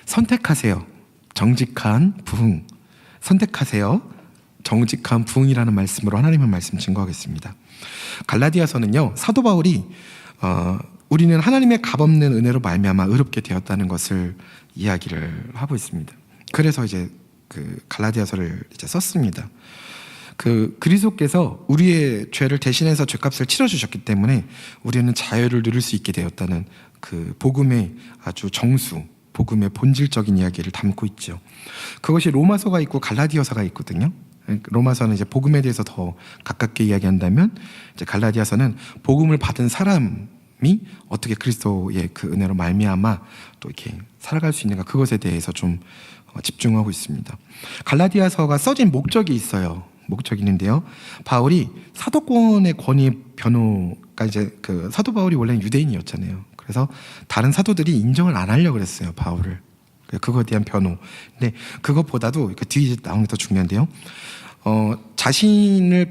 선택하세요. 정직한 부흥. 선택하세요. 정직한 부흥이라는 말씀으로 하나님의 말씀 증거하겠습니다. 갈라디아서는요, 사도 바울이 우리는 하나님의 값없는 은혜로 말미암아 의롭게 되었다는 것을 이야기를 하고 있습니다. 그래서 이제 그 갈라디아서를 이제 썼습니다. 그리스도께서 우리의 죄를 대신해서 죄값을 치러주셨기 때문에 우리는 자유를 누릴 수 있게 되었다는 그 복음의 아주 정수, 복음의 본질적인 이야기를 담고 있죠. 그것이 로마서가 있고 갈라디아서가 있거든요. 로마서는 이제 복음에 대해서 더 가깝게 이야기한다면, 이제 갈라디아서는 복음을 받은 사람이 어떻게 그리스도의 그 은혜로 말미암아 또 이렇게 살아갈 수 있는가, 그것에 대해서 좀 집중하고 있습니다. 갈라디아서가 써진 목적이 있어요. 목적이 있는데요, 바울이 사도권의 권위 변호가 이제 그 사도 바울이 원래는 유대인이었잖아요. 그래서 다른 사도들이 인정을 안 하려고 그랬어요, 바울을. 그거에 대한 변호. 근데 그것보다도 뒤에 나오는 게 더 중요한데요, 그러니까 자신의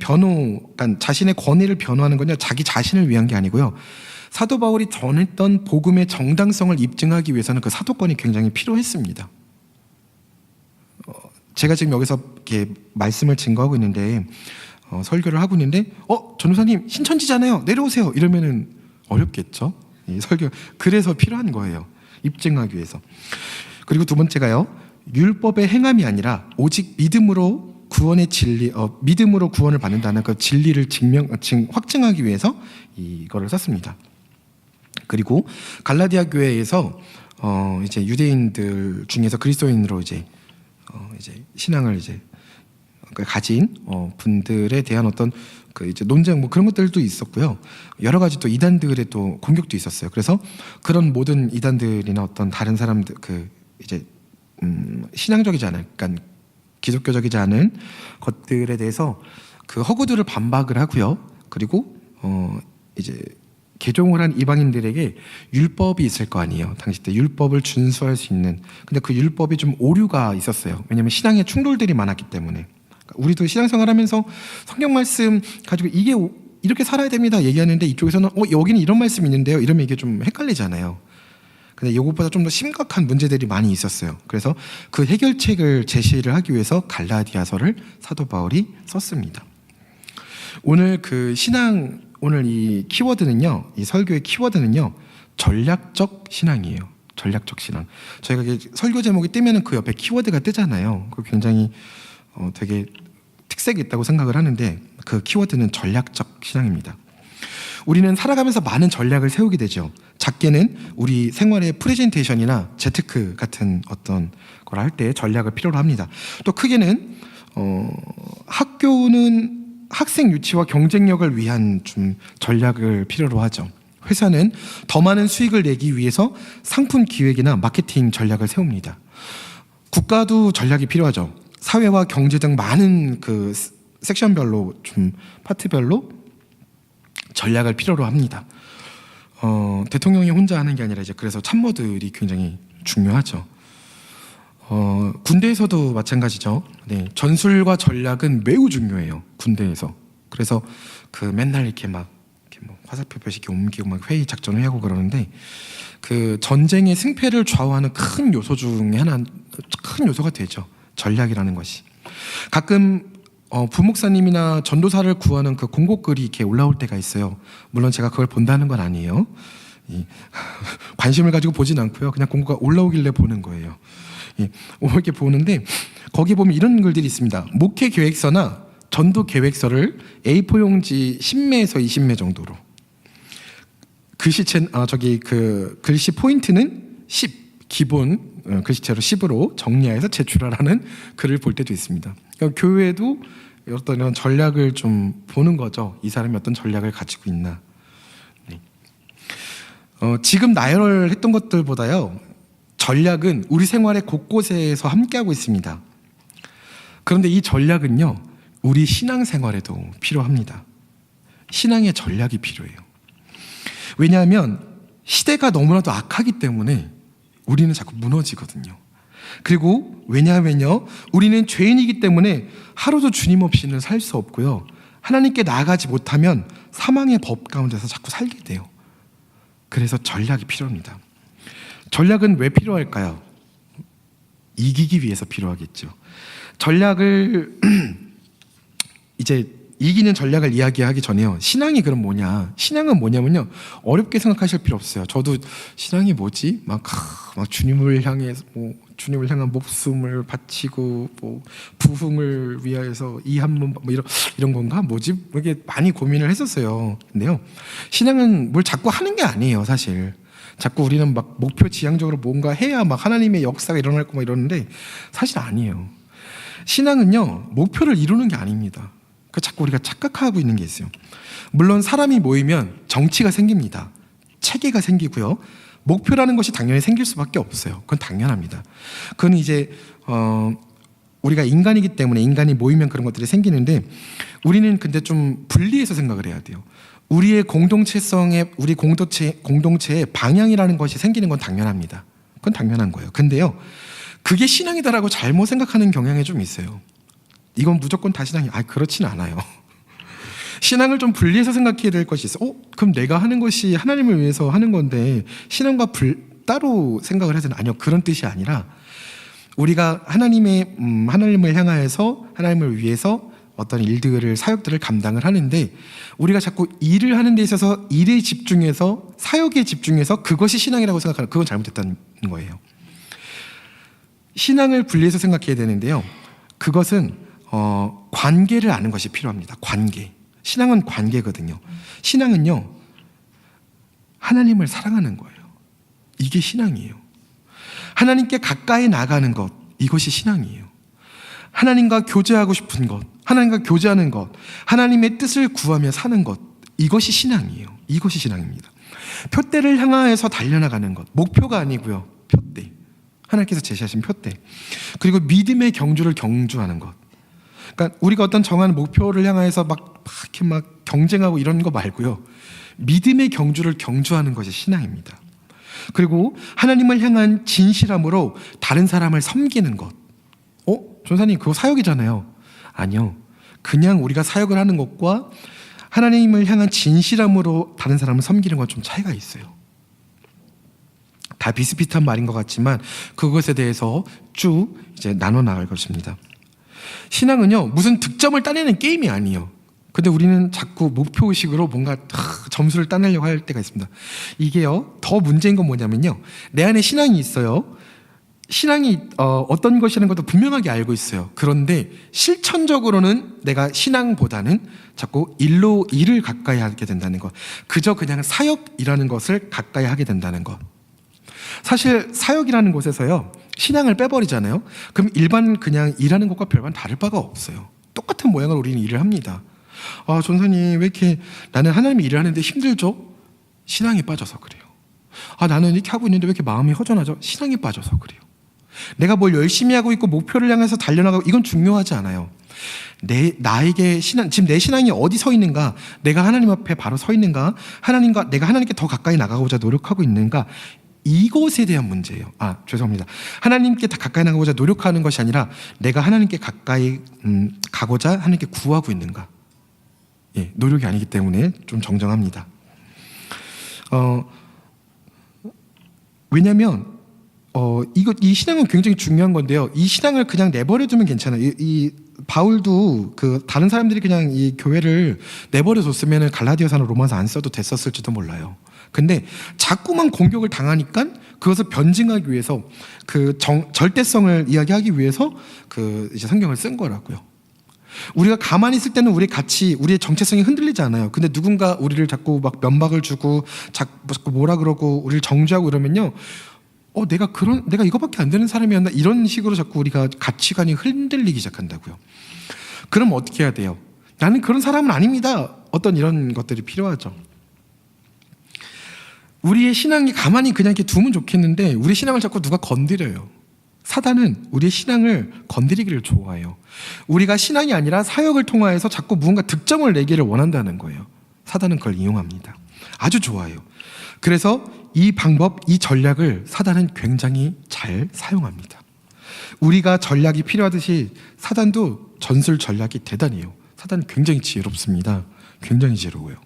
권위를 변호하는 건요, 자기 자신을 위한 게 아니고요, 사도 바울이 전했던 복음의 정당성을 입증하기 위해서는 그 사도권이 굉장히 필요했습니다. 제가 지금 여기서 이렇게 말씀을 증거하고 있는데, 설교를 하고 있는데, 전도사님 신천지잖아요, 내려오세요, 이러면은 어렵겠죠. 이 설교. 그래서 필요한 거예요, 입증하기 위해서. 그리고 두 번째가요, 율법의 행함이 아니라 오직 믿음으로 구원의 진리, 믿음으로 구원을 받는다는 그 진리를 확증하기 위해서 이거를 썼습니다. 그리고 갈라디아 교회에서 이제 유대인들 중에서 그리스도인으로 이제 신앙을 이제 가진 분들에 대한 어떤 그 이제 논쟁 그런 것들도 있었고요. 여러 가지 또 이단들의 또 공격도 있었어요. 그래서 그런 모든 이단들이나 어떤 다른 사람들 이제 신앙적이지 않은, 그러니까 기독교적이지 않은 것들에 대해서 그 허구들을 반박을 하고요. 그리고 이제 개종을 한 이방인들에게 율법이 있을 거 아니에요. 당시 때 율법을 준수할 수 있는. 근데 그 율법이 좀 오류가 있었어요. 왜냐하면 신앙에 충돌들이 많았기 때문에. 우리도 신앙생활하면서 성경 말씀 가지고 이게 이렇게 살아야 됩니다 얘기하는데, 이쪽에서는 여기는 이런 말씀이 있는데요, 이러면 이게 좀 헷갈리잖아요. 근데 이것보다 좀 더 심각한 문제들이 많이 있었어요. 그래서 그 해결책을 제시를 하기 위해서 갈라디아서를 사도 바울이 썼습니다. 오늘 오늘 이 키워드는요, 이 설교의 키워드는요, 전략적 신앙이에요. 전략적 신앙. 저희가 설교 제목이 뜨면은 그 옆에 키워드가 뜨잖아요. 그 굉장히 되게 특색이 있다고 생각을 하는데, 그 키워드는 전략적 신앙입니다. 우리는 살아가면서 많은 전략을 세우게 되죠. 작게는 우리 생활의 프레젠테이션이나 재테크 같은 어떤 걸 할 때 전략을 필요로 합니다. 또 크게는 학교는 학생 유치와 경쟁력을 위한 좀 전략을 필요로 하죠. 회사는 더 많은 수익을 내기 위해서 상품 기획이나 마케팅 전략을 세웁니다. 국가도 전략이 필요하죠. 사회와 경제 등 많은 그 섹션별로, 좀 파트별로 전략을 필요로 합니다. 대통령이 혼자 하는 게 아니라 이제 그래서 참모들이 굉장히 중요하죠. 군대에서도 마찬가지죠. 네, 전술과 전략은 매우 중요해요, 군대에서. 그래서 그 맨날 이렇게 화살표표식 이렇게 옮기고 회의 작전을 하고 그러는데, 그 전쟁의 승패를 좌우하는 큰 요소 중에 큰 요소가 되죠, 전략이라는 것이. 가끔 부목사님이나 전도사를 구하는 그 공고글이 이렇게 올라올 때가 있어요. 물론 제가 그걸 본다는 건 아니에요. 관심을 가지고 보진 않고요, 그냥 공고가 올라오길래 보는 거예요. 이렇게 보는데, 거기 보면 이런 글들이 있습니다. 목회 계획서나 전도 계획서를 A4 용지 10매에서 20매 정도로, 글씨 포인트는 10, 기본 글씨체로 10으로 정리해서 제출하라는 글을 볼 때도 있습니다. 그러니까 교회도 어떤 이런 전략을 좀 보는 거죠. 이 사람이 어떤 전략을 가지고 있나. 네. 지금 나열했던 것들보다요, 전략은 우리 생활의 곳곳에서 함께하고 있습니다. 그런데 이 전략은요, 우리 신앙생활에도 필요합니다. 신앙의 전략이 필요해요. 왜냐하면 시대가 너무나도 악하기 때문에 우리는 자꾸 무너지거든요. 그리고 왜냐하면요, 우리는 죄인이기 때문에 하루도 주님 없이는 살 수 없고요, 하나님께 나아가지 못하면 사망의 법 가운데서 자꾸 살게 돼요. 그래서 전략이 필요합니다. 전략은 왜 필요할까요? 이기기 위해서 필요하겠죠. 전략을 이제 이기는 전략을 이야기하기 전에요. 신앙이 그럼 뭐냐? 신앙은 뭐냐면요. 어렵게 생각하실 필요 없어요. 저도 신앙이 뭐지? 막 주님을 향해서 주님을 향한 목숨을 바치고 부흥을 위하여서 이 한 번 이런 건가? 뭐지? 이렇게 많이 고민을 했었어요. 근데요. 신앙은 뭘 자꾸 하는 게 아니에요, 사실. 자꾸 우리는 막 목표 지향적으로 뭔가 해야 막 하나님의 역사가 일어날 거 이러는데 사실 아니에요. 신앙은요. 목표를 이루는 게 아닙니다. 자꾸 우리가 착각하고 있는 게 있어요. 물론 사람이 모이면 정치가 생깁니다. 체계가 생기고요. 목표라는 것이 당연히 생길 수밖에 없어요. 그건 당연합니다. 그건 이제 우리가 인간이기 때문에 인간이 모이면 그런 것들이 생기는데 우리는 근데 좀 분리해서 생각을 해야 돼요. 우리의 공동체성의 우리 공동체의 방향이라는 것이 생기는 건 당연합니다. 그건 당연한 거예요. 근데요. 그게 신앙이다라고 잘못 생각하는 경향이 좀 있어요. 이건 무조건 다 신앙이 그렇지는 않아요. 신앙을 좀 분리해서 생각해야 될 것이 있어. 그럼 내가 하는 것이 하나님을 위해서 하는 건데 신앙과 따로 생각을 해서는 아니요. 그런 뜻이 아니라 우리가 하나님을 향하여서 하나님을 위해서 어떤 일들을 사역들을 감당을 하는데 우리가 자꾸 일을 하는 데 있어서 일에 집중해서 사역에 집중해서 그것이 신앙이라고 생각하는 그건 잘못됐다는 거예요. 신앙을 분리해서 생각해야 되는데요. 그것은 관계를 아는 것이 필요합니다. 관계. 신앙은 관계거든요. 신앙은요. 하나님을 사랑하는 거예요. 이게 신앙이에요. 하나님께 가까이 나가는 것. 이것이 신앙이에요. 하나님과 교제하고 싶은 것. 하나님과 교제하는 것. 하나님의 뜻을 구하며 사는 것. 이것이 신앙이에요. 이것이 신앙입니다. 표대를 향하여서 달려나가는 것. 목표가 아니고요. 표대. 하나님께서 제시하신 표대. 그리고 믿음의 경주를 경주하는 것. 그러니까 우리가 어떤 정한 목표를 향해서 이렇게 경쟁하고 이런 거 말고요. 믿음의 경주를 경주하는 것이 신앙입니다. 그리고 하나님을 향한 진실함으로 다른 사람을 섬기는 것. 전사님 그거 사역이잖아요. 아니요. 그냥 우리가 사역을 하는 것과 하나님을 향한 진실함으로 다른 사람을 섬기는 건 좀 차이가 있어요. 다 비슷비슷한 말인 것 같지만 그것에 대해서 쭉 이제 나눠 나갈 것입니다. 신앙은요 무슨 득점을 따내는 게임이 아니에요. 근데 우리는 자꾸 목표의식으로 뭔가 점수를 따내려고 할 때가 있습니다. 이게요 더 문제인 건 뭐냐면요 내 안에 신앙이 있어요. 신앙이 어떤 것이라는 것도 분명하게 알고 있어요. 그런데 실천적으로는 내가 신앙보다는 자꾸 일을 가까이 하게 된다는 것. 그저 그냥 사역이라는 것을 가까이 하게 된다는 것. 사실 사역이라는 곳에서요 신앙을 빼버리잖아요. 그럼 일반 그냥 일하는 것과 별반 다를 바가 없어요. 똑같은 모양을 우리는 일을 합니다. 전사님 왜 이렇게 나는 하나님의 일을 하는데 힘들죠? 신앙이 빠져서 그래요. 나는 이렇게 하고 있는데 왜 이렇게 마음이 허전하죠? 신앙이 빠져서 그래요. 내가 뭘 열심히 하고 있고 목표를 향해서 달려나가고 이건 중요하지 않아요. 나에게 지금 내 신앙이 어디 서 있는가? 내가 하나님 앞에 바로 서 있는가? 내가 하나님께 더 가까이 나가고자 노력하고 있는가? 이것에 대한 문제예요. 죄송합니다. 하나님께 더 가까이 나가고자 노력하는 것이 아니라 내가 하나님께 가까이 가고자 하나님께 구하고 있는가? 노력이 아니기 때문에 좀 정정합니다. 왜냐하면 이 신앙은 굉장히 중요한 건데요. 이 신앙을 그냥 내버려두면 괜찮아요. 이 바울도 다른 사람들이 그냥 이 교회를 내버려뒀으면 갈라디아서나 로마서 안 써도 됐었을지도 몰라요. 근데 자꾸만 공격을 당하니까 그것을 변증하기 위해서 절대성을 이야기하기 위해서 이제 성경을 쓴 거라고요. 우리가 가만히 있을 때는 우리의 정체성이 흔들리지 않아요. 근데 누군가 우리를 자꾸 면박을 주고 자꾸 뭐라 그러고 우리를 정죄하고 이러면요. 내가 이거밖에 안 되는 사람이었나? 이런 식으로 자꾸 우리가 가치관이 흔들리기 시작한다고요. 그럼 어떻게 해야 돼요? 나는 그런 사람은 아닙니다. 어떤 이런 것들이 필요하죠. 우리의 신앙이 가만히 그냥 이렇게 두면 좋겠는데 우리 신앙을 자꾸 누가 건드려요. 사단은 우리의 신앙을 건드리기를 좋아해요. 우리가 신앙이 아니라 사역을 통하여서 자꾸 무언가 득점을 내기를 원한다는 거예요. 사단은 그걸 이용합니다. 아주 좋아해요. 그래서 이 방법, 이 전략을 사단은 굉장히 잘 사용합니다. 우리가 전략이 필요하듯이 사단도 전술 전략이 대단해요. 사단은 굉장히 지혜롭습니다. 굉장히 지혜로워요.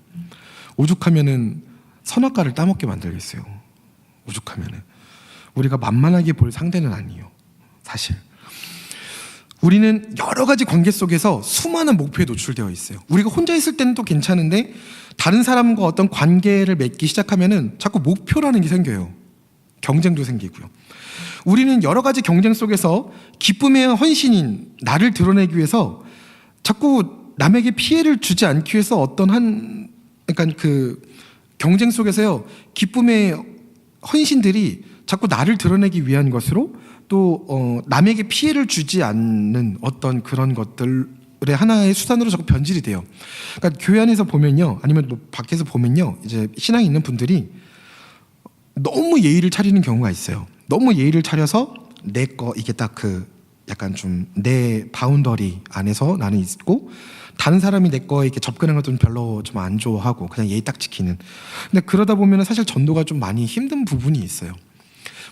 오죽하면은 선악과를 따먹게 만들겠어요. 오죽하면은 우리가 만만하게 볼 상대는 아니에요. 사실. 우리는 여러 가지 관계 속에서 수많은 목표에 노출되어 있어요. 우리가 혼자 있을 때는 또 괜찮은데 다른 사람과 어떤 관계를 맺기 시작하면은 자꾸 목표라는 게 생겨요. 경쟁도 생기고요. 우리는 여러 가지 경쟁 속에서 기쁨의 헌신인 나를 드러내기 위해서 자꾸 남에게 피해를 주지 않기 위해서 어떤 그러니까 그 경쟁 속에서요, 기쁨의 헌신들이 자꾸 나를 드러내기 위한 것으로 또 남에게 피해를 주지 않는 어떤 그런 것들의 하나의 수단으로 자꾸 변질이 돼요. 그러니까 교회 안에서 보면요, 아니면 뭐 밖에서 보면요, 이제 신앙이 있는 분들이 너무 예의를 차리는 경우가 있어요. 너무 예의를 차려서 내 거 이게 딱 그 약간 좀 내 바운더리 안에서 나는 있고 다른 사람이 내 거에 이렇게 접근하는 것도 별로 좀 안 좋아하고 그냥 예의 딱 지키는. 근데 그러다 보면 사실 전도가 좀 많이 힘든 부분이 있어요.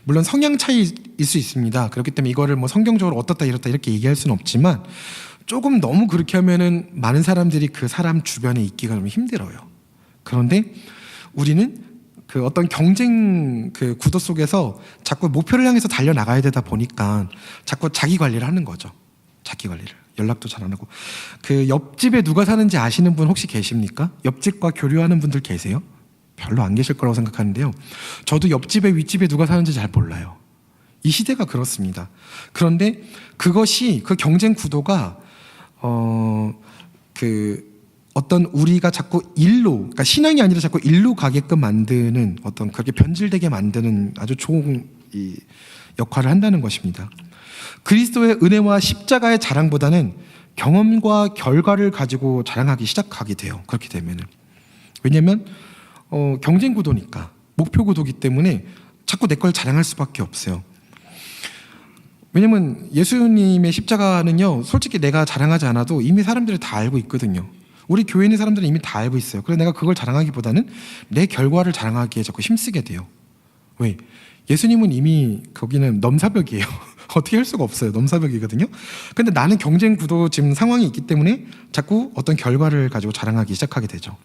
물론 성향 차이일 수 있습니다. 그렇기 때문에 이거를 뭐 성경적으로 어떻다 이렇다 이렇게 얘기할 수는 없지만 조금 너무 그렇게 하면은 많은 사람들이 그 사람 주변에 있기가 좀 힘들어요. 그런데 우리는 그 어떤 경쟁 그 구도 속에서 자꾸 목표를 향해서 달려나가야 되다 보니까 자꾸 자기 관리를 하는 거죠. 자기 관리를. 연락도 잘 안 하고. 그 옆집에 누가 사는지 아시는 분 혹시 계십니까? 옆집과 교류하는 분들 계세요? 별로 안 계실 거라고 생각하는데요. 저도 옆집에 윗집에 누가 사는지 잘 몰라요. 이 시대가 그렇습니다. 그런데 그것이 그 경쟁 구도가 어떤 우리가 자꾸 그러니까 신앙이 아니라 자꾸 일로 가게끔 만드는 어떤 그렇게 변질되게 만드는 아주 좋은 이 역할을 한다는 것입니다. 그리스도의 은혜와 십자가의 자랑보다는 경험과 결과를 가지고 자랑하기 시작하게 돼요. 그렇게 되면은. 왜냐하면 경쟁 구도니까, 목표 구도기 때문에 자꾸 내 걸 자랑할 수밖에 없어요. 왜냐면 예수님의 십자가는요, 솔직히 내가 자랑하지 않아도 이미 사람들이 다 알고 있거든요. 우리 교회 있는 사람들은 이미 다 알고 있어요. 그래서 내가 그걸 자랑하기보다는 내 결과를 자랑하기에 자꾸 힘쓰게 돼요. 왜? 예수님은 이미 거기는 넘사벽이에요. 어떻게 할 수가 없어요. 넘사벽이거든요. 근데 나는 경쟁 구도 지금 상황이 있기 때문에 자꾸 어떤 결과를 가지고 자랑하기 시작하게 되죠.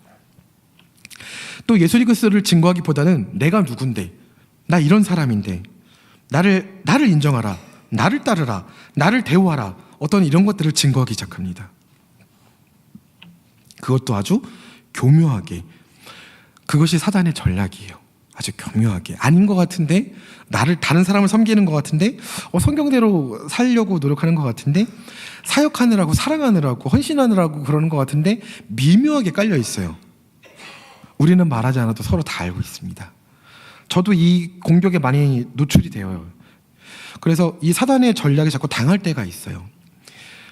또 예수 그리스도를 증거하기보다는 내가 누군데, 나 이런 사람인데, 나를 인정하라, 나를 따르라, 나를 대우하라, 어떤 이런 것들을 증거하기 시작합니다. 그것도 아주 교묘하게. 그것이 사단의 전략이에요. 아주 교묘하게. 아닌 것 같은데, 다른 사람을 섬기는 것 같은데, 성경대로 살려고 노력하는 것 같은데, 사역하느라고, 사랑하느라고, 헌신하느라고 그러는 것 같은데 미묘하게 깔려 있어요. 우리는 말하지 않아도 서로 다 알고 있습니다. 저도 이 공격에 많이 노출이 되어요. 그래서 이 사단의 전략에 자꾸 당할 때가 있어요.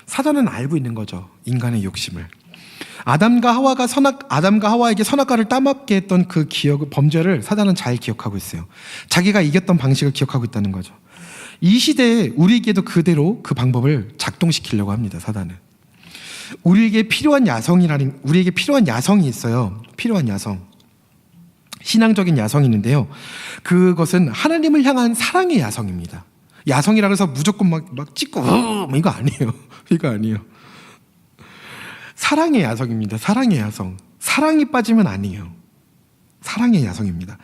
사단은 알고 있는 거죠. 인간의 욕심을. 아담과 하와에게 선악과를 따먹게 했던 그 범죄를 사단은 잘 기억하고 있어요. 자기가 이겼던 방식을 기억하고 있다는 거죠. 이 시대에 우리에게도 그대로 그 방법을 작동시키려고 합니다. 사단은. 우리에게 필요한 야성이 있어요. 필요한 야성. 신앙적인 야성이 있는데요. 그것은 하나님을 향한 사랑의 야성입니다. 야성이라 해서 무조건 막 찍고 이거 아니에요. 이거 아니에요. 사랑의 야성입니다. 사랑의 야성. 사랑이 빠지면 아니에요. 사랑의 야성입니다.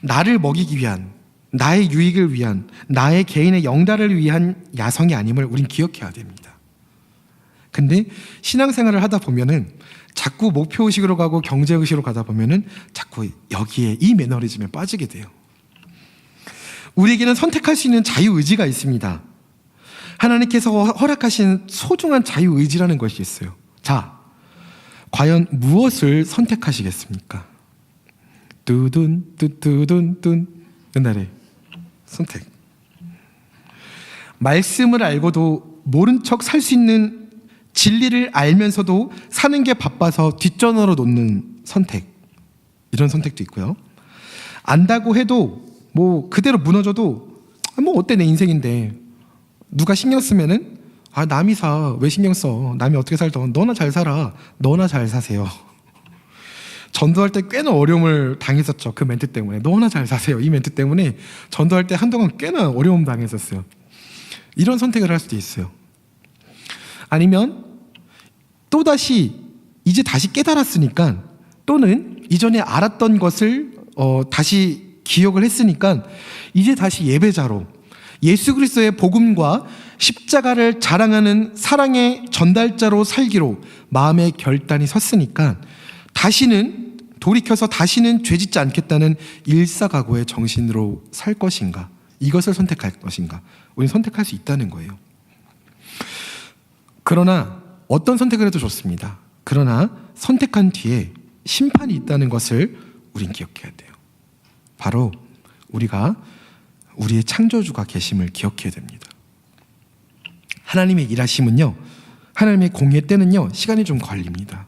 나를 먹이기 위한, 나의 유익을 위한, 나의 개인의 영달을 위한 야성이 아님을 우린 기억해야 됩니다. 근데 신앙생활을 하다 보면은 자꾸 목표의식으로 가고 경제의식으로 가다 보면은 자꾸 여기에 이 매너리즘에 빠지게 돼요. 우리에게는 선택할 수 있는 자유의지가 있습니다. 하나님께서 허락하신 소중한 자유의지라는 것이 있어요. 자, 과연 무엇을 선택하시겠습니까? 뚜둔 옛날에 선택. 말씀을 알고도 모른 척 살 수 있는 진리를 알면서도 사는 게 바빠서 뒷전으로 놓는 선택. 이런 선택도 있고요. 안다고 해도 뭐 그대로 무너져도 뭐 어때 내 인생인데 누가 신경 쓰면은 남이 왜 신경 써? 남이 어떻게 살던 너나 잘 살아. 너나 잘 사세요. 전도할 때 꽤나 어려움을 당했었죠. 그 멘트 때문에. 너나 잘 사세요. 이 멘트 때문에 전도할 때 한동안 꽤나 어려움 당했었어요. 이런 선택을 할 수도 있어요. 아니면 또다시 이제 다시 깨달았으니까, 또는 이전에 알았던 것을 다시 기억을 했으니까 이제 다시 예배자로, 예수 그리스도의 복음과 십자가를 자랑하는 사랑의 전달자로 살기로 마음의 결단이 섰으니까 돌이켜서 다시는 죄짓지 않겠다는 일사각오의 정신으로 살 것인가, 이것을 선택할 것인가, 우리는 선택할 수 있다는 거예요. 그러나 어떤 선택을 해도 좋습니다. 그러나 선택한 뒤에 심판이 있다는 것을 우린 기억해야 돼요. 바로 우리가 우리의 창조주가 계심을 기억해야 됩니다. 하나님의 일하심은요, 하나님의 공의 때는요, 시간이 좀 걸립니다.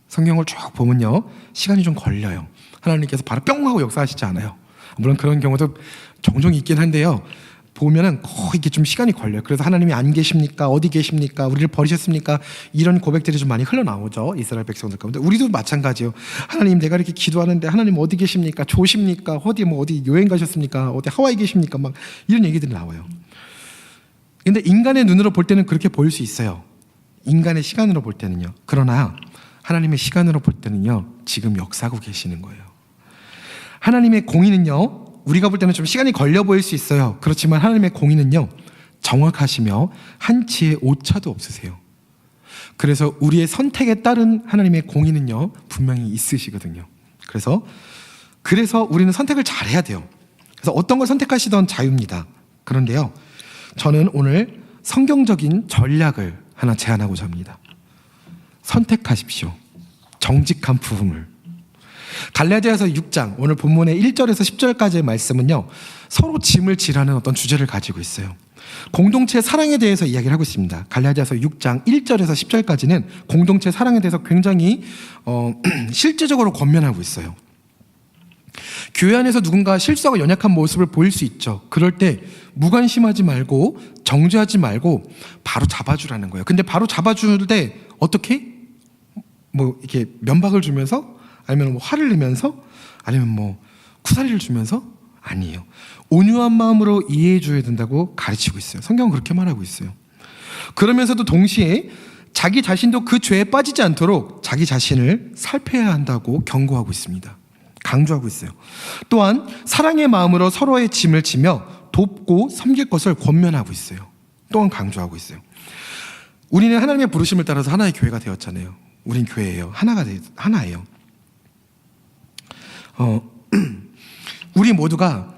성경을 쭉 보면요, 시간이 좀 걸려요. 하나님께서 바로 뿅 하고 역사하시지 않아요. 물론 그런 경우도 종종 있긴 한데요, 보면은 거의 이게 좀 시간이 걸려요. 그래서 하나님이 안 계십니까? 어디 계십니까? 우리를 버리셨습니까? 이런 고백들이 좀 많이 흘러나오죠, 이스라엘 백성들 가운데. 우리도 마찬가지예요. 하나님, 내가 이렇게 기도하는데 하나님 어디 계십니까? 조십니까? 어디 여행 가셨습니까? 어디 하와이 계십니까? 막 이런 얘기들이 나와요. 근데 인간의 눈으로 볼 때는 그렇게 보일 수 있어요. 인간의 시간으로 볼 때는요. 그러나 하나님의 시간으로 볼 때는요, 지금 역사하고 계시는 거예요. 하나님의 공의는요, 우리가 볼 때는 좀 시간이 걸려 보일 수 있어요. 그렇지만 하나님의 공의는요, 정확하시며 한치의 오차도 없으세요. 그래서 우리의 선택에 따른 하나님의 공의는요, 분명히 있으시거든요. 그래서 우리는 선택을 잘해야 돼요. 그래서 어떤 걸 선택하시던 자유입니다. 그런데요, 저는 오늘 성경적인 전략을 하나 제안하고자 합니다. 선택하십시오. 정직한 부흥을. 갈라디아서 6장, 오늘 본문의 1절에서 10절까지의 말씀은요, 서로 짐을 지라는 어떤 주제를 가지고 있어요. 공동체 사랑에 대해서 이야기를 하고 있습니다. 갈라디아서 6장 1절에서 10절까지는 공동체 사랑에 대해서 굉장히 실제적으로 권면하고 있어요. 교회 안에서 누군가 실수하고 연약한 모습을 보일 수 있죠. 그럴 때 무관심하지 말고, 정죄하지 말고 바로 잡아주라는 거예요. 근데 바로 잡아줄 때 어떻게? 이렇게 면박을 주면서, 아니면 화를 내면서, 아니면 쿠사리를 주면서? 아니에요. 온유한 마음으로 이해해 줘야 된다고 가르치고 있어요. 성경은 그렇게 말하고 있어요. 그러면서도 동시에 자기 자신도 그 죄에 빠지지 않도록 자기 자신을 살펴야 한다고 경고하고 있습니다. 강조하고 있어요. 또한 사랑의 마음으로 서로의 짐을 지며 돕고 섬길 것을 권면하고 있어요. 또한 강조하고 있어요. 우리는 하나님의 부르심을 따라서 하나의 교회가 되었잖아요. 우린 교회예요. 하나예요. 우리 모두가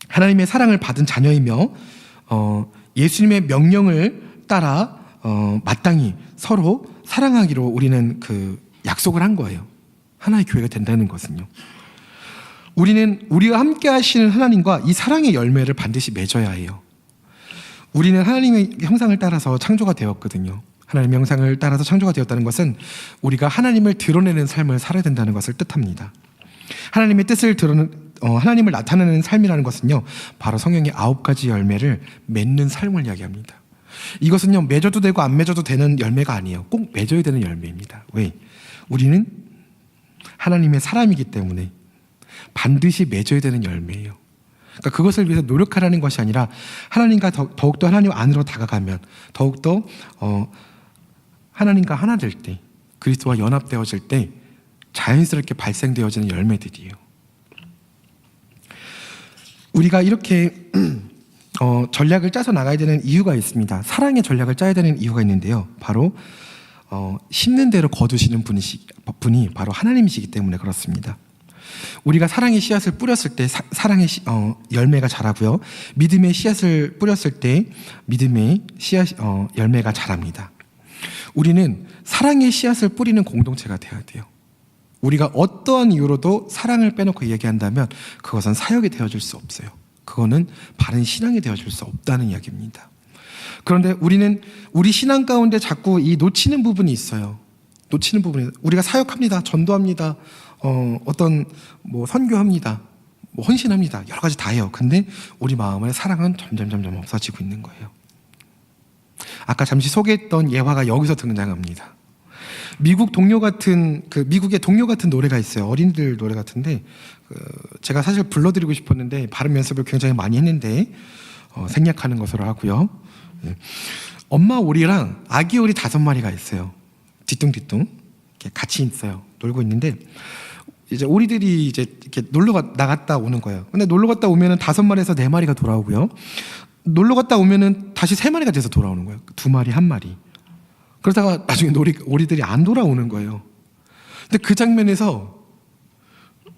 하나님의 사랑을 받은 자녀이며 예수님의 명령을 따라 마땅히 서로 사랑하기로 우리는 그 약속을 한 거예요. 하나의 교회가 된다는 것은요. 우리는 우리와 함께 하시는 하나님과 이 사랑의 열매를 반드시 맺어야 해요. 우리는 하나님의 형상을 따라서 창조가 되었거든요. 하나님의 형상을 따라서 창조가 되었다는 것은 우리가 하나님을 드러내는 삶을 살아야 된다는 것을 뜻합니다. 하나님의 뜻을 하나님을 나타내는 삶이라는 것은요, 바로 성경의 9가지 열매를 맺는 삶을 이야기합니다. 이것은요, 맺어도 되고 안 맺어도 되는 열매가 아니에요. 꼭 맺어야 되는 열매입니다. 왜? 우리는 하나님의 사람이기 때문에 반드시 맺어야 되는 열매예요. 그러니까 그것을 위해서 노력하라는 것이 아니라 하나님과 더욱더 하나님 안으로 다가가면, 더욱더 하나님과 하나 될 때, 그리스도와 연합되어질 때 자연스럽게 발생되어지는 열매들이에요. 우리가 이렇게 전략을 짜서 나가야 되는 이유가 있습니다. 사랑의 전략을 짜야 되는 이유가 있는데요, 바로 심는 대로 거두시는 분이 바로 하나님이시기 때문에 그렇습니다. 우리가 사랑의 씨앗을 뿌렸을 때 사랑의 열매가 자라고요, 믿음의 씨앗을 뿌렸을 때 믿음의 열매가 자랍니다. 우리는 사랑의 씨앗을 뿌리는 공동체가 되어야 돼요. 우리가 어떠한 이유로도 사랑을 빼놓고 얘기한다면 그것은 사역이 되어줄 수 없어요. 그거는 바른 신앙이 되어줄 수 없다는 이야기입니다. 그런데 우리는 우리 신앙 가운데 자꾸 이 놓치는 부분이 있어요. 우리가 사역합니다, 전도합니다, 선교합니다, 헌신합니다, 여러 가지 다 해요. 근데 우리 마음의 사랑은 점점 없어지고 있는 거예요. 아까 잠시 소개했던 예화가 여기서 등장합니다. 미국의 동료 같은 노래가 있어요. 어린이들 노래 같은데, 제가 사실 불러드리고 싶었는데 발음 연습을 굉장히 많이 했는데 생략하는 것으로 하고요. 엄마 오리랑 아기 오리 5마리가 있어요. 뒤뚱뒤뚱 이렇게 같이 있어요. 놀고 있는데 이제 오리들이 이제 이렇게 나갔다 오는 거예요. 근데 놀러 갔다 오면은 5마리에서 4마리가 돌아오고요. 놀러 갔다 오면은 다시 3마리가 돼서 돌아오는 거예요. 2마리, 1마리. 그러다가 나중에 오리들이 안 돌아오는 거예요. 근데 그 장면에서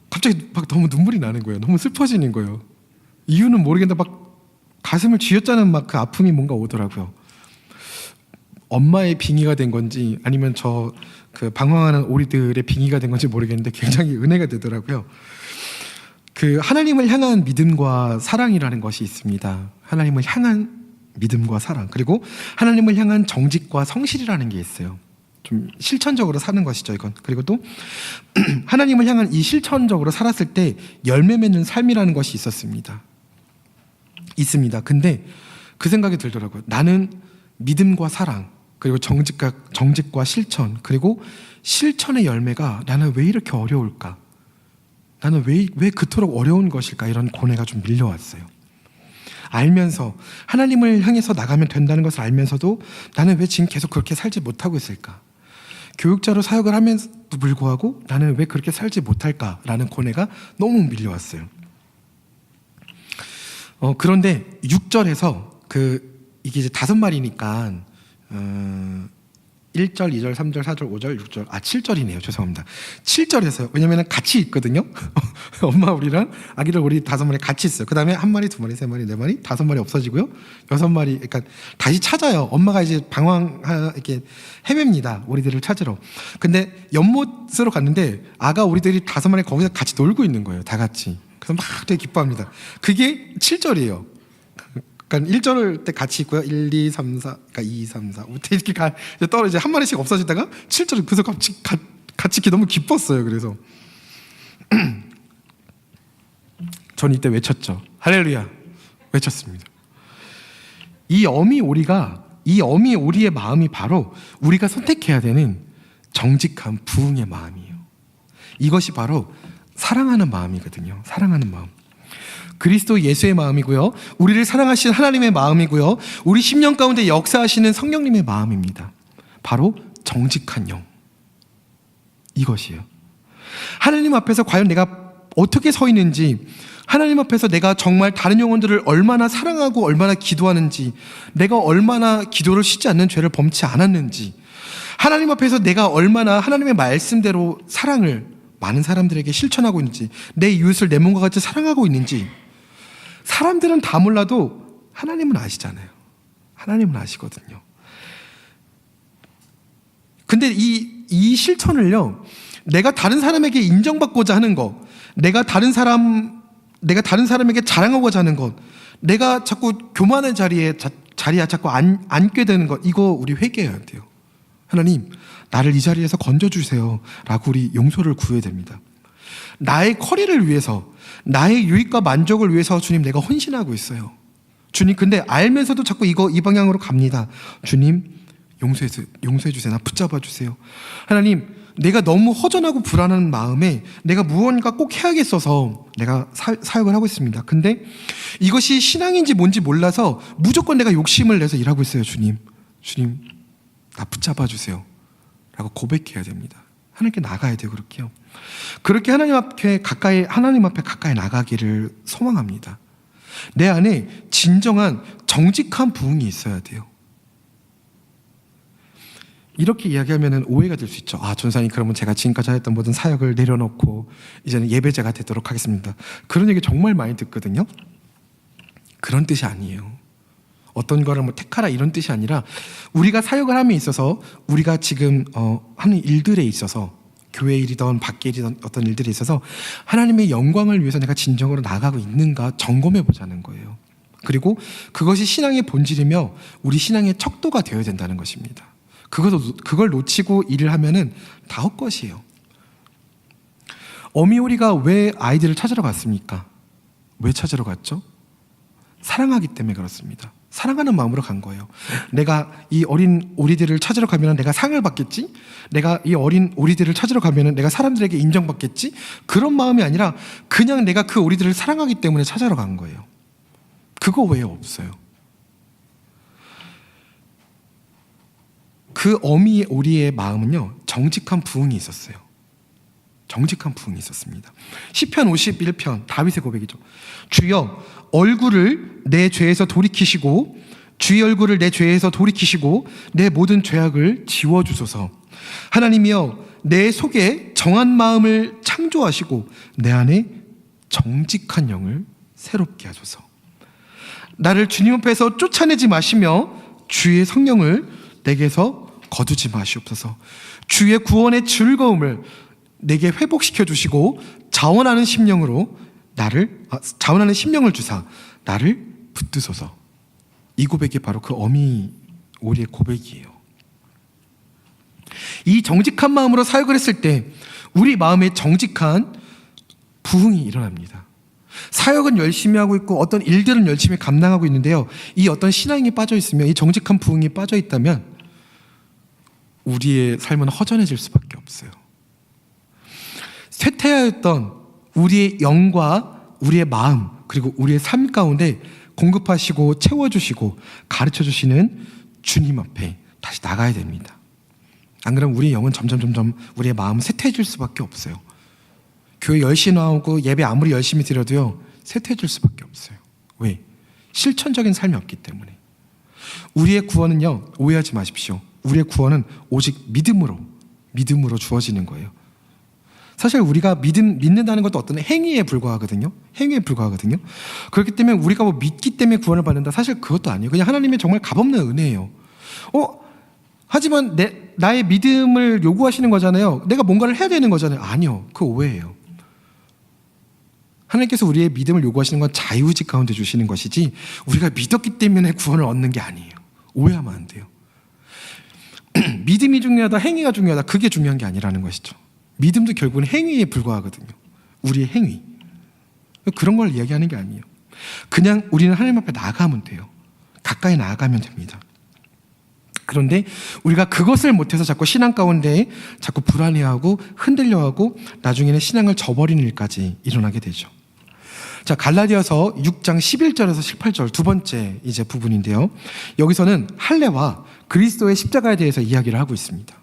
갑자기 막 너무 눈물이 나는 거예요. 너무 슬퍼지는 거예요. 이유는 모르겠는데 막 가슴을 쥐어짜는 막 그 아픔이 뭔가 오더라고요. 엄마의 빙의가 된 건지 아니면 저 그 방황하는 오리들의 빙의가 된 건지 모르겠는데 굉장히 은혜가 되더라고요. 그 하나님을 향한 믿음과 사랑이라는 것이 있습니다. 하나님을 향한 믿음과 사랑, 그리고 하나님을 향한 정직과 성실이라는 게 있어요. 좀 실천적으로 사는 것이죠, 이건. 그리고 또 하나님을 향한 이 실천적으로 살았을 때 열매 맺는 삶이라는 것이 있습니다. 근데 그 생각이 들더라고요. 나는 믿음과 사랑, 그리고 정직과 실천, 그리고 실천의 열매가 나는 왜 이렇게 어려울까? 나는 왜 그토록 어려운 것일까? 이런 고뇌가 좀 밀려왔어요. 알면서 하나님을 향해서 나가면 된다는 것을 알면서도 나는 왜 지금 계속 그렇게 살지 못하고 있을까? 교육자로 사역을 하면서도 불구하고 나는 왜 그렇게 살지 못할까라는 고뇌가 너무 밀려왔어요. 그런데 6절에서 이게 이제 5마리니까 1절, 2절, 3절, 4절, 5절, 6절, 7절이네요. 죄송합니다. 7절에서요. 왜냐면 같이 있거든요. 엄마 오리랑 아기들 오리 5마리 같이 있어요. 그 다음에 1마리, 2마리, 3마리, 4마리, 5마리 없어지고요. 6마리, 그러니까 다시 찾아요. 엄마가 이제 이렇게 헤맵니다. 오리들을 찾으러. 근데 연못으로 갔는데 아가 오리들이 5마리 거기서 같이 놀고 있는 거예요. 다 같이. 그래서 막 되게 기뻐합니다. 그게 7절이에요. 그러니까 1절 때 같이 있고요. 1, 2, 3, 4, 그러니까 2, 3, 4. 이렇게 떨어져 1마리씩 없어지다가 7절 그래서 같이 너무 기뻤어요. 그래서 전 이때 외쳤죠. 할렐루야. 외쳤습니다. 이 어미 오리의 마음이 바로 우리가 선택해야 되는 정직한 부흥의 마음이에요. 이것이 바로 사랑하는 마음이거든요. 사랑하는 마음. 그리스도 예수의 마음이고요. 우리를 사랑하시는 하나님의 마음이고요. 우리 심령 가운데 역사하시는 성령님의 마음입니다. 바로 정직한 영. 이것이에요. 하나님 앞에서 과연 내가 어떻게 서 있는지, 하나님 앞에서 내가 정말 다른 영혼들을 얼마나 사랑하고 얼마나 기도하는지, 내가 얼마나 기도를 쉬지 않는 죄를 범치 않았는지, 하나님 앞에서 내가 얼마나 하나님의 말씀대로 사랑을 많은 사람들에게 실천하고 있는지, 내 이웃을 내 몸과 같이 사랑하고 있는지, 사람들은 다 몰라도 하나님은 아시잖아요. 하나님은 아시거든요. 근데 이 실천을요, 내가 다른 사람에게 인정받고자 하는 것, 내가 다른 사람에게 자랑하고자 하는 것, 내가 자꾸 교만의 자리에 자꾸 앉게 되는 것, 이거 우리 회개해야 돼요. 하나님, 나를 이 자리에서 건져주세요 라고 우리 용서를 구해야 됩니다. 나의 커리를 위해서, 나의 유익과 만족을 위해서 주님 내가 헌신하고 있어요. 주님, 근데 알면서도 자꾸 이 방향으로 갑니다. 주님, 용서해 주세요. 나 붙잡아 주세요. 하나님, 내가 너무 허전하고 불안한 마음에 내가 무언가 꼭 해야겠어서 내가 사역을 하고 있습니다. 근데 이것이 신앙인지 뭔지 몰라서 무조건 내가 욕심을 내서 일하고 있어요. 주님, 나 붙잡아 주세요 라고 고백해야 됩니다. 하나님께 나가야 돼요. 그렇게 하나님 앞에 가까이 나가기를 소망합니다. 내 안에 진정한 정직한 부흥이 있어야 돼요. 이렇게 이야기하면 오해가 될 수 있죠. 전사님, 그러면 제가 지금까지 했던 모든 사역을 내려놓고 이제는 예배자가 되도록 하겠습니다. 그런 얘기 정말 많이 듣거든요. 그런 뜻이 아니에요. 어떤 거를 택하라 이런 뜻이 아니라, 우리가 사역을 함에 있어서, 우리가 지금 하는 일들에 있어서, 교회 일이든 밖에 일이든 어떤 일들에 있어서 하나님의 영광을 위해서 내가 진정으로 나아가고 있는가 점검해 보자는 거예요. 그리고 그것이 신앙의 본질이며 우리 신앙의 척도가 되어야 된다는 것입니다. 그걸 놓치고 일을 하면은 다 헛것이에요. 어미오리가 왜 아이들을 찾으러 갔습니까? 왜 찾으러 갔죠? 사랑하기 때문에 그렇습니다. 사랑하는 마음으로 간 거예요. 내가 이 어린 오리들을 찾으러 가면 내가 상을 받겠지? 내가 이 어린 오리들을 찾으러 가면 내가 사람들에게 인정받겠지? 그런 마음이 아니라 그냥 내가 그 오리들을 사랑하기 때문에 찾으러 간 거예요. 그거 외에 없어요. 그 어미 오리의 마음은요, 정직한 부흥이 있었어요. 정직한 부흥이 있었습니다. 시편 51편 다윗의 고백이죠. 주여 얼굴을 내 죄에서 돌이키시고 주의 얼굴을 내 죄에서 돌이키시고 내 모든 죄악을 지워주소서. 하나님이여 내 속에 정한 마음을 창조하시고 내 안에 정직한 영을 새롭게 하소서. 나를 주님 앞에서 쫓아내지 마시며 주의 성령을 내게서 거두지 마시옵소서. 주의 구원의 즐거움을 내게 회복시켜 주시고 자원하는 심령을 주사 나를 붙드소서. 이 고백이 바로 그 어미 오리의 고백이에요. 이 정직한 마음으로 사역을 했을 때 우리 마음에 정직한 부흥이 일어납니다. 사역은 열심히 하고 있고 어떤 일들은 열심히 감당하고 있는데요, 이 어떤 신앙이 빠져 있으면, 이 정직한 부흥이 빠져 있다면 우리의 삶은 허전해질 수밖에 없어요. 쇠퇴하였던 우리의 영과 우리의 마음 그리고 우리의 삶 가운데 공급하시고 채워주시고 가르쳐주시는 주님 앞에 다시 나가야 됩니다. 안 그러면 우리의 영은 점점 우리의 마음은 쇠퇴해질 수밖에 없어요. 교회 열심히 나오고 예배 아무리 열심히 드려도요, 쇠퇴해질 수밖에 없어요. 왜? 실천적인 삶이 없기 때문에. 우리의 구원은요, 오해하지 마십시오. 우리의 구원은 오직 믿음으로 주어지는 거예요. 사실 우리가 믿는다는 것도 어떤 행위에 불과하거든요. 그렇기 때문에 우리가 뭐 믿기 때문에 구원을 받는다, 사실 그것도 아니에요. 그냥 하나님의 정말 값없는 은혜예요. 하지만 나의 믿음을 요구하시는 거잖아요. 내가 뭔가를 해야 되는 거잖아요. 아니요, 그 오해예요. 하나님께서 우리의 믿음을 요구하시는 건 자유의지 가운데 주시는 것이지 우리가 믿었기 때문에 구원을 얻는 게 아니에요. 오해하면 안 돼요. 믿음이 중요하다, 행위가 중요하다, 그게 중요한 게 아니라는 것이죠. 믿음도 결국은 행위에 불과하거든요. 우리의 행위. 그런 걸 이야기하는 게 아니에요. 그냥 우리는 하나님 앞에 나아가면 돼요. 가까이 나아가면 됩니다. 그런데 우리가 그것을 못해서 자꾸 신앙 가운데 자꾸 불안해하고 흔들려하고 나중에는 신앙을 저버리는 일까지 일어나게 되죠. 자, 갈라디아서 6장 11절에서 18절 두 번째 이제 부분인데요, 여기서는 할례와 그리스도의 십자가에 대해서 이야기를 하고 있습니다.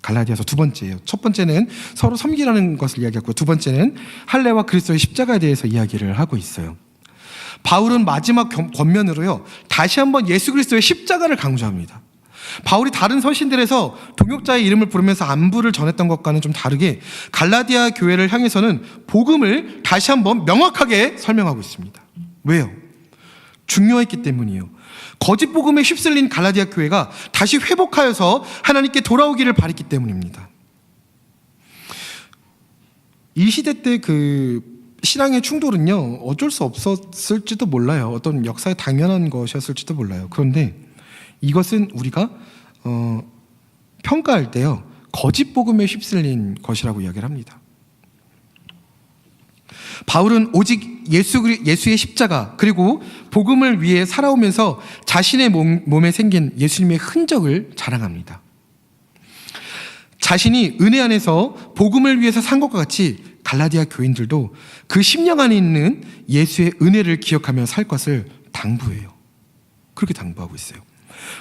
갈라디아서 두 번째예요. 첫 번째는 서로 섬기라는 것을 이야기했고, 두 번째는 할례와 그리스도의 십자가에 대해서 이야기를 하고 있어요. 바울은 마지막 권면으로요, 다시 한번 예수 그리스도의 십자가를 강조합니다. 바울이 다른 서신들에서 동역자의 이름을 부르면서 안부를 전했던 것과는 좀 다르게 갈라디아 교회를 향해서는 복음을 다시 한번 명확하게 설명하고 있습니다. 왜요? 중요했기 때문이에요. 거짓 복음에 휩쓸린 갈라디아 교회가 다시 회복하여서 하나님께 돌아오기를 바랬기 때문입니다. 이 시대 때 그 신앙의 충돌은요, 어쩔 수 없었을지도 몰라요. 어떤 역사에 당연한 것이었을지도 몰라요. 그런데 이것은 우리가 평가할 때요, 거짓 복음에 휩쓸린 것이라고 이야기를 합니다. 바울은 오직 예수의 십자가 그리고 복음을 위해 살아오면서 자신의 몸에 생긴 예수님의 흔적을 자랑합니다. 자신이 은혜 안에서 복음을 위해서 산 것과 같이 갈라디아 교인들도 그 심령 안에 있는 예수의 은혜를 기억하며 살 것을 당부해요. 그렇게 당부하고 있어요.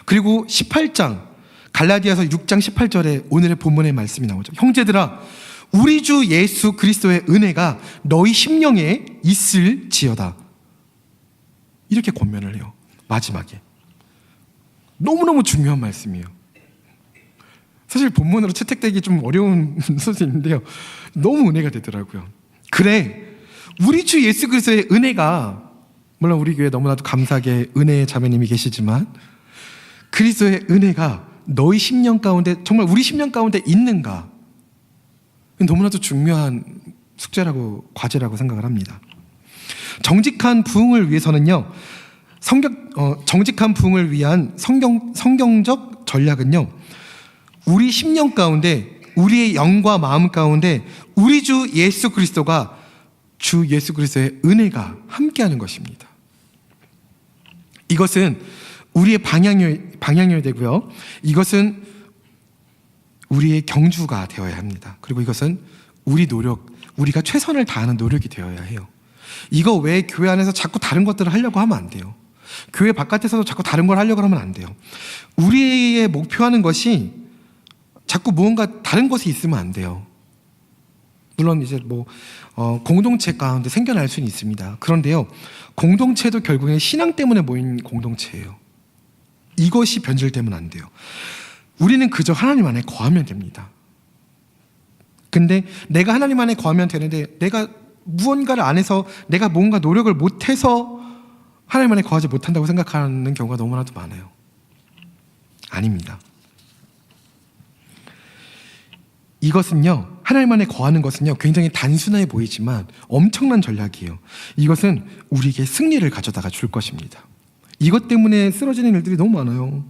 그리고 18장 갈라디아서 6장 18절에 오늘의 본문의 말씀이 나오죠. 형제들아, 우리 주 예수 그리스도의 은혜가 너희 심령에 있을지어다. 이렇게 권면을 해요. 마지막에. 너무너무 중요한 말씀이에요. 사실 본문으로 채택되기 좀 어려운 소식인데요, 너무 은혜가 되더라고요. 그래, 우리 주 예수 그리스도의 은혜가, 물론 우리 교회에 너무나도 감사하게 은혜의 자매님이 계시지만, 그리스도의 은혜가 너희 심령 가운데, 정말 우리 심령 가운데 있는가? 너무나도 중요한 숙제라고, 과제라고 생각을 합니다. 정직한 부흥을 위해서는요, 정직한 부흥을 위한 성경적 전략은요, 우리 심령 가운데, 우리의 영과 마음 가운데 우리 주 예수 그리스도가, 주 예수 그리스도의 은혜가 함께하는 것입니다. 이것은 우리의 방향이어야 되고요, 이것은 우리의 경주가 되어야 합니다. 그리고 이것은 우리가 최선을 다하는 노력이 되어야 해요. 이거 외에 교회 안에서 자꾸 다른 것들을 하려고 하면 안 돼요. 교회 바깥에서도 자꾸 다른 걸 하려고 하면 안 돼요. 우리의 목표하는 것이 자꾸 무언가 다른 것이 있으면 안 돼요. 물론 이제 뭐 공동체 가운데 생겨날 수는 있습니다. 그런데요, 공동체도 결국엔 신앙 때문에 모인 공동체예요. 이것이 변질되면 안 돼요. 우리는 그저 하나님 안에 거하면 됩니다. 근데 내가 하나님 안에 거하면 되는데 내가 무언가를 안에서 내가 뭔가 노력을 못해서 하나님 안에 거하지 못한다고 생각하는 경우가 너무나도 많아요. 아닙니다. 이것은요, 하나님 안에 거하는 것은요, 굉장히 단순해 보이지만 엄청난 전략이에요. 이것은 우리에게 승리를 가져다가 줄 것입니다. 이것 때문에 쓰러지는 일들이 너무 많아요.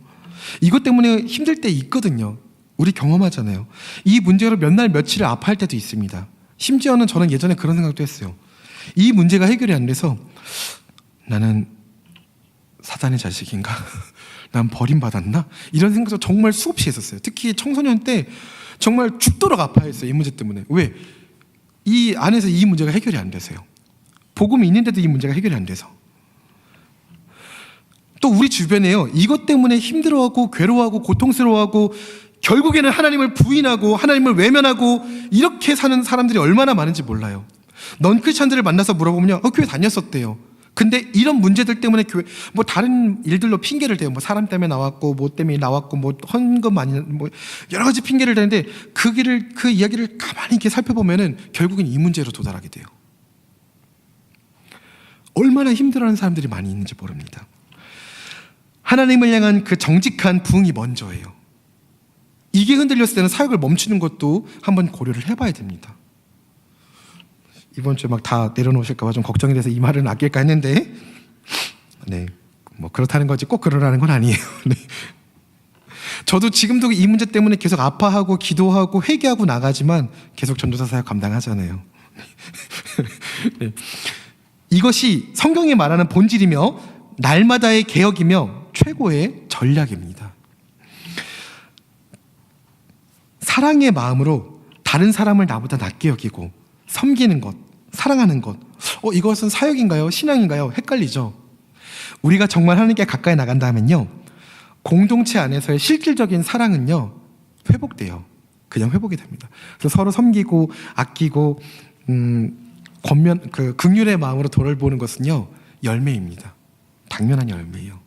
이것 때문에 힘들 때 있거든요. 우리 경험하잖아요. 이 문제로 몇 날 며칠을 아파할 때도 있습니다. 심지어는 저는 예전에 그런 생각도 했어요. 이 문제가 해결이 안 돼서 나는 사단의 자식인가? 난 버림받았나? 이런 생각도 정말 수없이 했었어요. 특히 청소년 때 정말 죽도록 아파했어요. 이 문제 때문에. 왜? 이 안에서 이 문제가 해결이 안 돼서요. 복음이 있는데도 이 문제가 해결이 안 돼서. 또 우리 주변에요, 이것 때문에 힘들어하고 괴로워하고 고통스러워하고 결국에는 하나님을 부인하고 하나님을 외면하고 이렇게 사는 사람들이 얼마나 많은지 몰라요. 넌 크리스찬들을 만나서 물어보면요, 교회 다녔었대요. 근데 이런 문제들 때문에 교회 뭐 다른 일들로 핑계를 대요. 뭐 사람 때문에 나왔고 뭐 때문에 나왔고 뭐 헌금 많이 뭐 여러 가지 핑계를 대는데 그 이야기를 가만히 이렇게 살펴보면은 결국엔 이 문제로 도달하게 돼요. 얼마나 힘들어하는 사람들이 많이 있는지 모릅니다. 하나님을 향한 그 정직한 부응이 먼저예요. 이게 흔들렸을 때는 사역을 멈추는 것도 한번 고려를 해봐야 됩니다. 이번 주에 막 다 내려놓으실까봐 좀 걱정이 돼서 이 말은 아낄까 했는데, 네, 뭐 그렇다는 거지 꼭 그러라는 건 아니에요. 네. 저도 지금도 이 문제 때문에 계속 아파하고 기도하고 회개하고 나가지만 계속 전도사 사역 감당하잖아요. 네. 이것이 성경이 말하는 본질이며 날마다의 개혁이며 최고의 전략입니다. 사랑의 마음으로 다른 사람을 나보다 낮게 여기고 섬기는 것, 사랑하는 것, 이것은 사역인가요? 신앙인가요? 헷갈리죠. 우리가 정말 하나님께 가까이 나간다면요, 공동체 안에서의 실질적인 사랑은요 회복돼요. 그냥 회복이 됩니다. 그래서 서로 섬기고 아끼고 긍휼의 마음으로 돌아보는 것은요 열매입니다. 당연한 열매예요.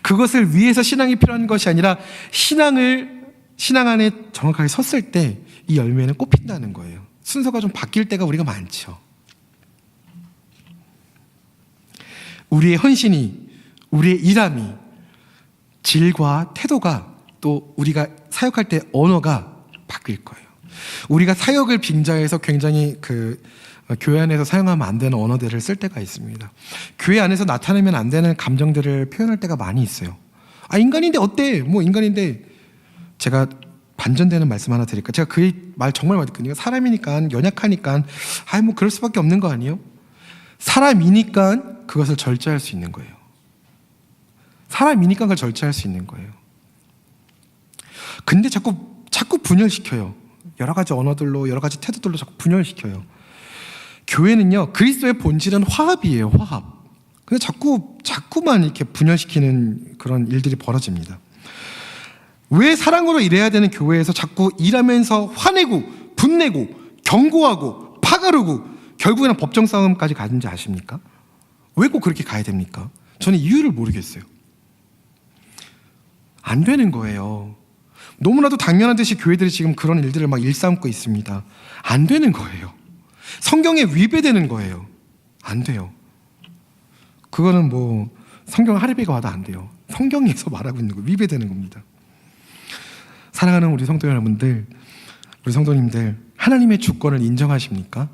그것을 위해서 신앙이 필요한 것이 아니라 신앙 안에 정확하게 섰을 때 이 열매는 꽃핀다는 거예요. 순서가 좀 바뀔 때가 우리가 많죠. 우리의 헌신이, 우리의 일함이, 질과 태도가, 또 우리가 사역할 때 언어가 바뀔 거예요. 우리가 사역을 빙자해서 굉장히 교회 안에서 사용하면 안 되는 언어들을 쓸 때가 있습니다. 교회 안에서 나타내면 안 되는 감정들을 표현할 때가 많이 있어요. 인간인데 어때? 뭐 인간인데. 제가 반전되는 말씀 하나 드릴까? 제가 그 말 정말 많이 듣거든요. 사람이니까, 연약하니까 뭐 그럴 수밖에 없는 거 아니에요? 사람이니까 그것을 절제할 수 있는 거예요. 사람이니까 그걸 절제할 수 있는 거예요. 근데 자꾸 분열시켜요. 여러 가지 언어들로, 여러 가지 태도들로 자꾸 분열시켜요. 교회는요, 그리스도의 본질은 화합이에요. 화합. 근데 자꾸만 이렇게 분열시키는 그런 일들이 벌어집니다. 왜 사랑으로 일해야 되는 교회에서 자꾸 일하면서 화내고 분내고 경고하고 파가르고 결국에는 법정 싸움까지 가는지 아십니까? 왜 꼭 그렇게 가야 됩니까? 저는 이유를 모르겠어요. 안 되는 거예요. 너무나도 당연한 듯이 교회들이 지금 그런 일들을 막 일삼고 있습니다. 안 되는 거예요. 성경에 위배되는 거예요. 안 돼요. 그거는 뭐 성경 하리비가 와도 안 돼요. 성경에서 말하고 있는 거 위배되는 겁니다. 사랑하는 우리 성도 여러분들, 우리 성도님들, 하나님의 주권을 인정하십니까?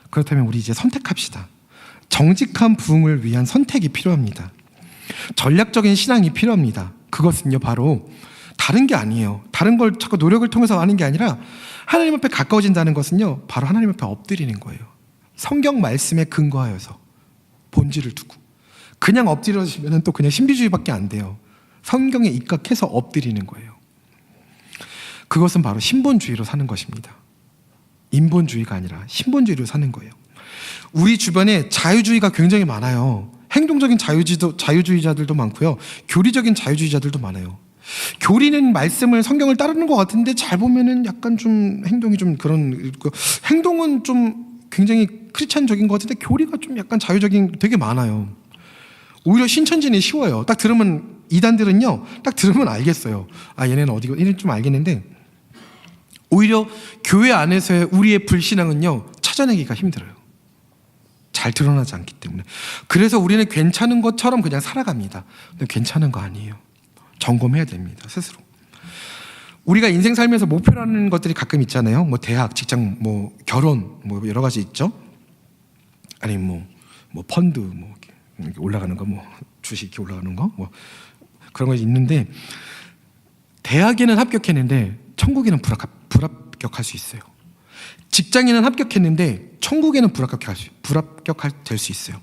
그렇다면 우리 이제 선택합시다. 정직한 부흥을 위한 선택이 필요합니다. 전략적인 신앙이 필요합니다. 그것은요 바로 다른 게 아니에요. 다른 걸 자꾸 노력을 통해서 하는 게 아니라 하나님 앞에 가까워진다는 것은요 바로 하나님 앞에 엎드리는 거예요. 성경 말씀에 근거하여서 본질을 두고. 그냥 엎드려지면 또 그냥 신비주의밖에 안 돼요. 성경에 입각해서 엎드리는 거예요. 그것은 바로 신본주의로 사는 것입니다. 인본주의가 아니라 신본주의로 사는 거예요. 우리 주변에 자유주의가 굉장히 많아요. 행동적인 자유주의자들도 많고요, 교리적인 자유주의자들도 많아요. 교리는 말씀을 성경을 따르는 것 같은데 잘 보면은 약간 좀 행동이 좀 그런 행동은 좀 굉장히 크리스찬적인 것 같은데 교리가 좀 약간 자유적인 되게 많아요. 오히려 신천지는 쉬워요. 딱 들으면 이단들은요, 딱 들으면 알겠어요. 아 얘네는 어디고 얘는 좀 알겠는데 오히려 교회 안에서의 우리의 불신앙은요 찾아내기가 힘들어요. 잘 드러나지 않기 때문에. 그래서 우리는 괜찮은 것처럼 그냥 살아갑니다. 근데 괜찮은 거 아니에요. 점검해야 됩니다. 스스로. 우리가 인생 살면서 목표라는 것들이 가끔 있잖아요. 뭐 대학, 직장, 뭐 결혼, 뭐 여러 가지 있죠. 아니면 뭐 펀드, 뭐 이렇게 올라가는 거, 뭐 주식 이렇게 올라가는 거, 뭐 그런 거 있는데 대학에는 합격했는데 천국에는 불합격할 수 있어요. 직장에는 합격했는데 천국에는 불합격할 될 수 있어요.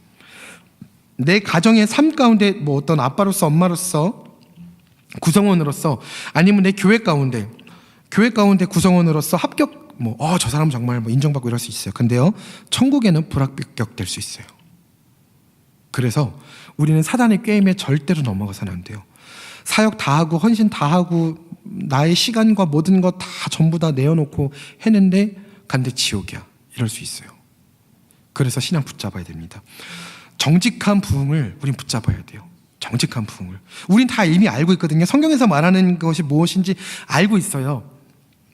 내 가정의 삶 가운데 뭐 어떤 아빠로서 엄마로서 구성원으로서 아니면 내 교회 가운데 구성원으로서 합격 저 사람 정말 뭐 인정받고 이럴 수 있어요. 근데요 천국에는 불합격될 수 있어요. 그래서 우리는 사단의 게임에 절대로 넘어가서는 안 돼요. 사역 다 하고 헌신 다 하고 나의 시간과 모든 것 다 전부 다 내어놓고 했는데 간데 지옥이야. 이럴 수 있어요. 그래서 신앙 붙잡아야 됩니다. 정직한 부흥을 우린 붙잡아야 돼요. 정직한 부흥을. 우린 다 이미 알고 있거든요. 성경에서 말하는 것이 무엇인지 알고 있어요.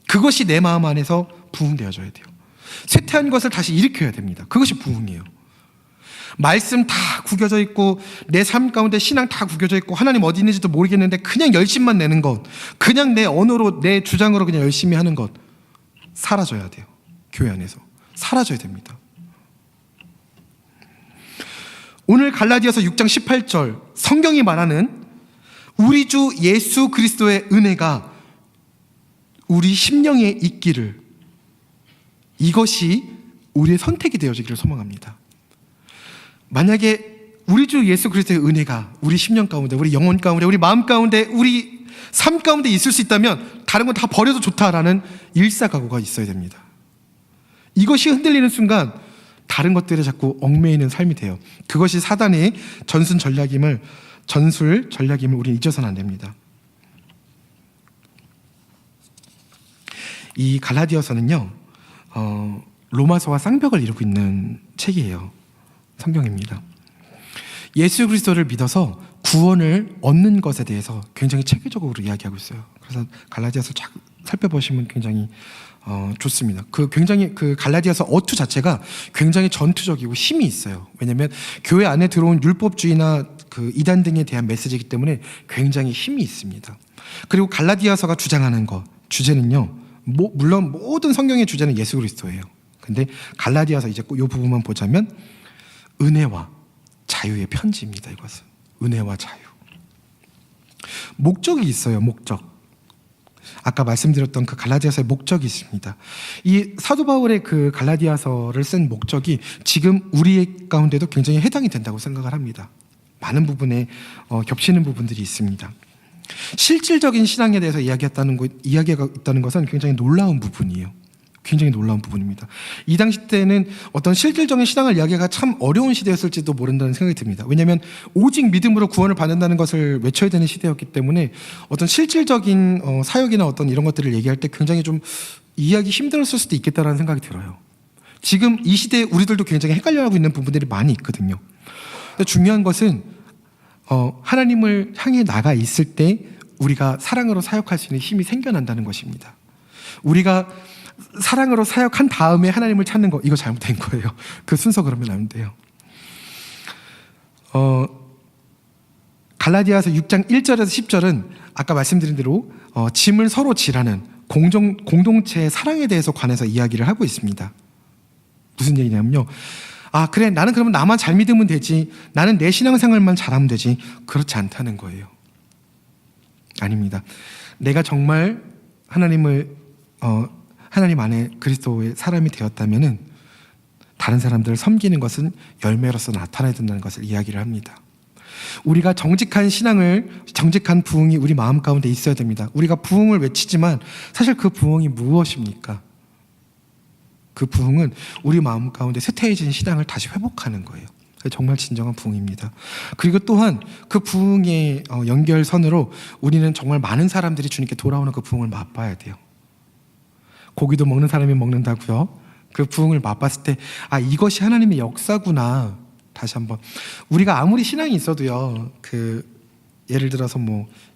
그것이 내 마음 안에서 부흥되어져야 돼요. 쇠퇴한 것을 다시 일으켜야 됩니다. 그것이 부흥이에요. 말씀 다 구겨져 있고 내 삶 가운데 신앙 다 구겨져 있고 하나님 어디 있는지도 모르겠는데 그냥 열심만 내는 것, 그냥 내 언어로 내 주장으로 그냥 열심히 하는 것 사라져야 돼요. 교회 안에서 사라져야 됩니다. 오늘 갈라디아서 6장 18절 성경이 말하는 우리 주 예수 그리스도의 은혜가 우리 심령에 있기를, 이것이 우리의 선택이 되어지기를 소망합니다. 만약에 우리 주 예수 그리스도의 은혜가 우리 심령 가운데, 우리 영혼 가운데, 우리 마음 가운데, 우리 삶 가운데 있을 수 있다면 다른 건 다 버려도 좋다라는 일사각오가 있어야 됩니다. 이것이 흔들리는 순간 다른 것들에 자꾸 얽매이는 삶이 돼요. 그것이 사단의 전술 전략임을 우리는 잊어서는 안 됩니다. 이 갈라디아서는요 로마서와 쌍벽을 이루고 있는 책이에요. 성경입니다. 예수 그리스도를 믿어서 구원을 얻는 것에 대해서 굉장히 체계적으로 이야기하고 있어요. 그래서 갈라디아서 살펴보시면 굉장히 좋습니다. 굉장히 갈라디아서 어투 자체가 굉장히 전투적이고 힘이 있어요. 왜냐하면 교회 안에 들어온 율법주의나 이단 등에 대한 메시지이기 때문에 굉장히 힘이 있습니다. 그리고 갈라디아서가 주장하는 주제는요, 물론 모든 성경의 주제는 예수 그리스도예요. 근데 갈라디아서 이제 이 부분만 보자면 은혜와 자유의 편지입니다. 이것은 은혜와 자유. 목적이 있어요. 목적. 아까 말씀드렸던 갈라디아서의 목적이 있습니다. 이 사도 바울의 갈라디아서를 쓴 목적이 지금 우리 가운데도 굉장히 해당이 된다고 생각을 합니다. 많은 부분에 겹치는 부분들이 있습니다. 실질적인 신앙에 대해서 이야기가 있다는 것은 굉장히 놀라운 부분이에요. 굉장히 놀라운 부분입니다. 이 당시 때는 어떤 실질적인 신앙을 이야기가 참 어려운 시대였을지도 모른다는 생각이 듭니다. 왜냐하면 오직 믿음으로 구원을 받는다는 것을 외쳐야 되는 시대였기 때문에 어떤 실질적인 사역이나 어떤 이런 것들을 얘기할 때 굉장히 좀 이해하기 힘들었을 수도 있겠다라는 생각이 들어요. 지금 이 시대에 우리들도 굉장히 헷갈려하고 있는 부분들이 많이 있거든요. 근데 중요한 것은 하나님을 향해 나가 있을 때 우리가 사랑으로 사역할 수 있는 힘이 생겨난다는 것입니다. 우리가 사랑으로 사역한 다음에 하나님을 찾는 거, 이거 잘못된 거예요. 그 순서 그러면 안 돼요. 갈라디아서 6장 1절에서 10절은 아까 말씀드린 대로 짐을 서로 지라는 공동체의 사랑에 대해서 관해서 이야기를 하고 있습니다. 무슨 얘기냐면요, 그래, 나는 그러면 나만 잘 믿으면 되지, 나는 내 신앙생활만 잘하면 되지. 그렇지 않다는 거예요. 아닙니다. 내가 정말 하나님 안에 그리스도의 사람이 되었다면은 다른 사람들을 섬기는 것은 열매로서 나타나야 된다는 것을 이야기를 합니다. 우리가 정직한 부흥이 우리 마음 가운데 있어야 됩니다. 우리가 부흥을 외치지만 사실 그 부흥이 무엇입니까? 그 부흥은 우리 마음 가운데 쇠퇴해진 신앙을 다시 회복하는 거예요. 정말 진정한 부흥입니다. 그리고 또한 그 부흥의 연결선으로 우리는 정말 많은 사람들이 주님께 돌아오는 그 부흥을 맛봐야 돼요. 고기도 먹는 사람이 먹는다고요. 그 부흥을 맛봤을 때 이것이 하나님의 역사구나. 다시 한번 우리가 아무리 신앙이 있어도요. 예를 들어서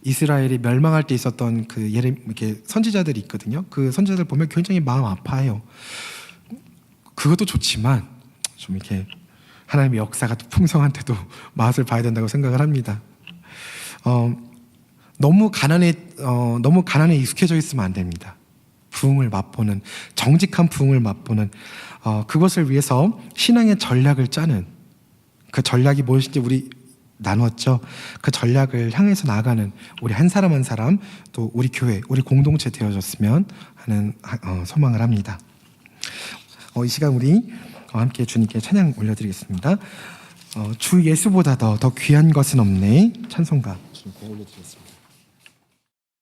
이스라엘이 멸망할 때 있었던 이렇게 선지자들이 있거든요. 그 선지자들 보면 굉장히 마음 아파해요. 그것도 좋지만 좀 이렇게 하나님의 역사가 풍성한 때도 맛을 봐야 된다고 생각을 합니다. 너무 가난에 익숙해져 있으면 안 됩니다. 부흥을 맛보는, 정직한 부흥을 맛보는, 그것을 위해서 신앙의 전략을 짜는, 그 전략이 무엇인지 우리 나눴죠. 그 전략을 향해서 나아가는 우리 한 사람 한 사람, 또 우리 교회, 우리 공동체 되어졌으면 하는 소망을 합니다. 이 시간 우리 함께 주님께 찬양 올려드리겠습니다. 주 예수보다 더 귀한 것은 없네. 찬송가 주님께 올려드리겠습니다.